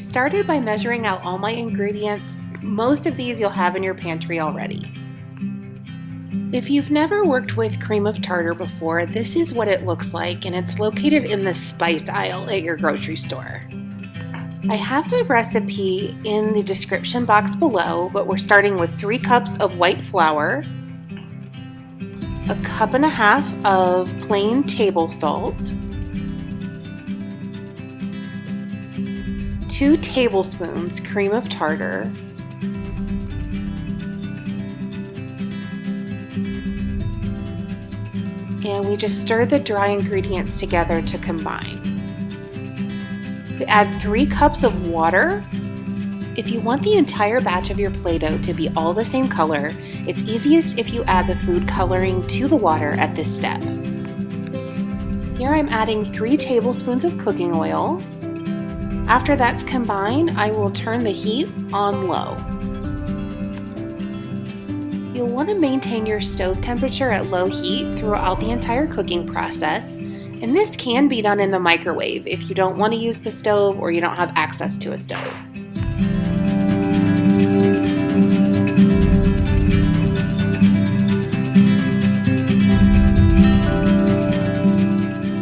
started by measuring out all my ingredients. Most of these you'll have in your pantry already. If you've never worked with cream of tartar before, this is what it looks like, and it's located in the spice aisle at your grocery store. I have the recipe in the description box below, but we're starting with 3 cups of white flour, 1.5 cups of plain table salt, 2 tablespoons cream of tartar, and we just stir the dry ingredients together to combine. We add 3 cups of water. If you want the entire batch of your Play-Doh to be all the same color, it's easiest if you add the food coloring to the water at this step. Here I'm adding 3 tablespoons of cooking oil. After that's combined, I will turn the heat on low. You'll want to maintain your stove temperature at low heat throughout the entire cooking process, and this can be done in the microwave if you don't want to use the stove or you don't have access to a stove.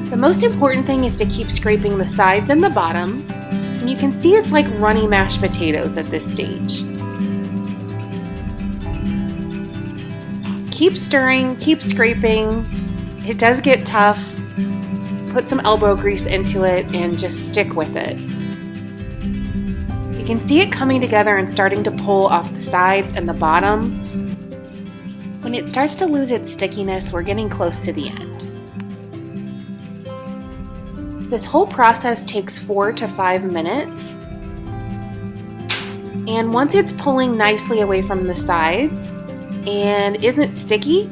The most important thing is to keep scraping the sides and the bottom, and you can see it's like runny mashed potatoes at this stage. Keep stirring, keep scraping. It does get tough. Put some elbow grease into it and just stick with it. You can see it coming together and starting to pull off the sides and the bottom. When it starts to lose its stickiness, we're getting close to the end. This whole process takes 4 to 5 minutes. And once it's pulling nicely away from the sides and isn't sticky,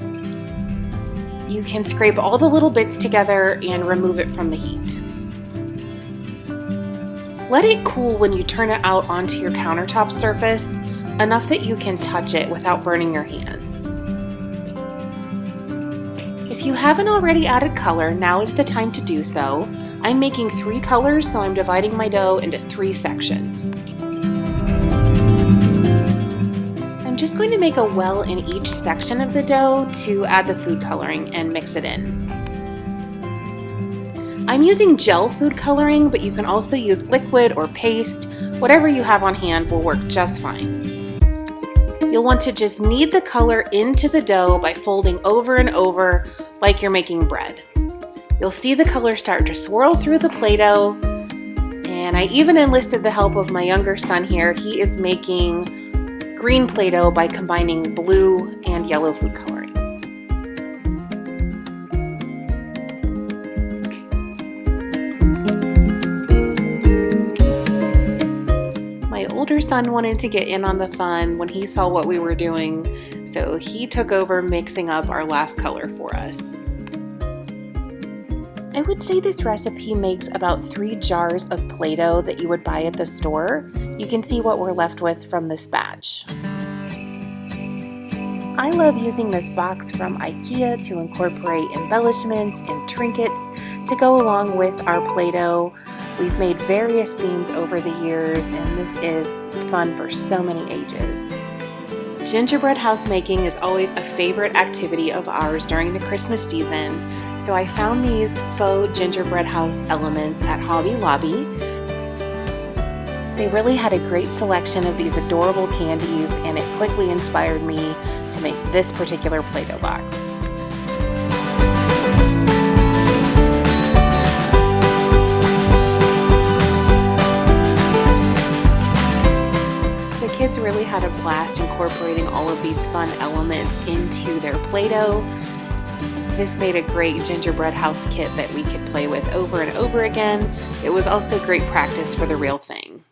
you can scrape all the little bits together and remove it from the heat. Let it cool when you turn it out onto your countertop surface, enough that you can touch it without burning your hands. If you haven't already added color, now is the time to do so. I'm making 3 colors, so I'm dividing my dough into 3 sections. I'm just going to make a well in each section of the dough to add the food coloring and mix it in. I'm using gel food coloring, but you can also use liquid or paste. Whatever you have on hand will work just fine. You'll want to just knead the color into the dough by folding over and over like you're making bread. You'll see the color start to swirl through the Play-Doh, and I even enlisted the help of my younger son here. He is making green Play-Doh by combining blue and yellow food coloring. My older son wanted to get in on the fun when he saw what we were doing, so he took over mixing up our last color for us. I would say this recipe makes about 3 jars of Play-Doh that you would buy at the store. You can see what we're left with from this batch. I love using this box from IKEA to incorporate embellishments and trinkets to go along with our Play-Doh. We've made various themes over the years, and this is fun for so many ages. Gingerbread house making is always a favorite activity of ours during the Christmas season, so I found these faux gingerbread house elements at Hobby Lobby. They really had a great selection of these adorable candies, and it quickly inspired me to make this particular Play-Doh box. The kids really had a blast incorporating all of these fun elements into their Play-Doh. This made a great gingerbread house kit that we could play with over and over again. It was also great practice for the real thing.